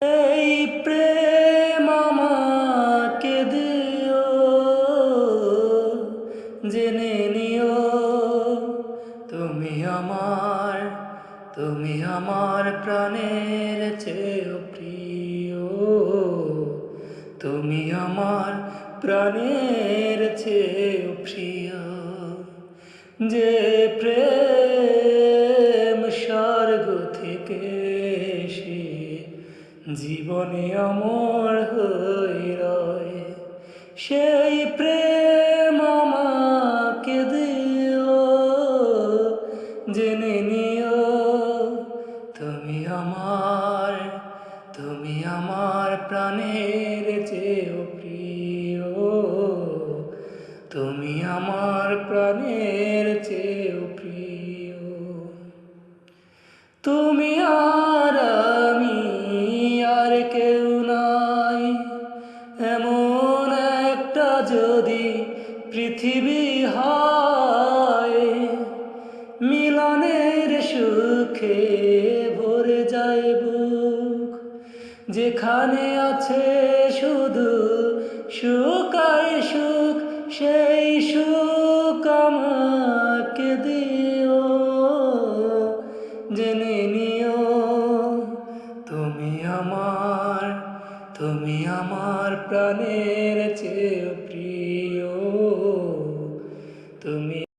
এই প্রেম আমাকে দিও, জেনে নিও তুমি আমার, তুমি আমার প্রাণের চেয়েও প্রিয়। তুমি আমার প্রাণের চেয়েও প্রিয়। যে প্রেম স্বর্গ থেকে এসে জীবনে অমর হয়ে রয়, সেই প্রেম আমাকে দিও, জেনে নিও তুমি আমার, তুমি আমার প্রাণের চেয়েও প্রিয়। তুমি আমার প্রাণের চেয়েও প্রিয়। তুমি আর আমি আর কেউ নাই, এমন একটা যদি পৃথিবী হয়, মিলনের সুখে ভরে যায় বুক, যেখানে আছে শুধু সুখ আর সুখ, সেই সুখ আমাকে দিও, জেনে নিও তুমি আমার, তুমি আমার প্রাণের চেয়ে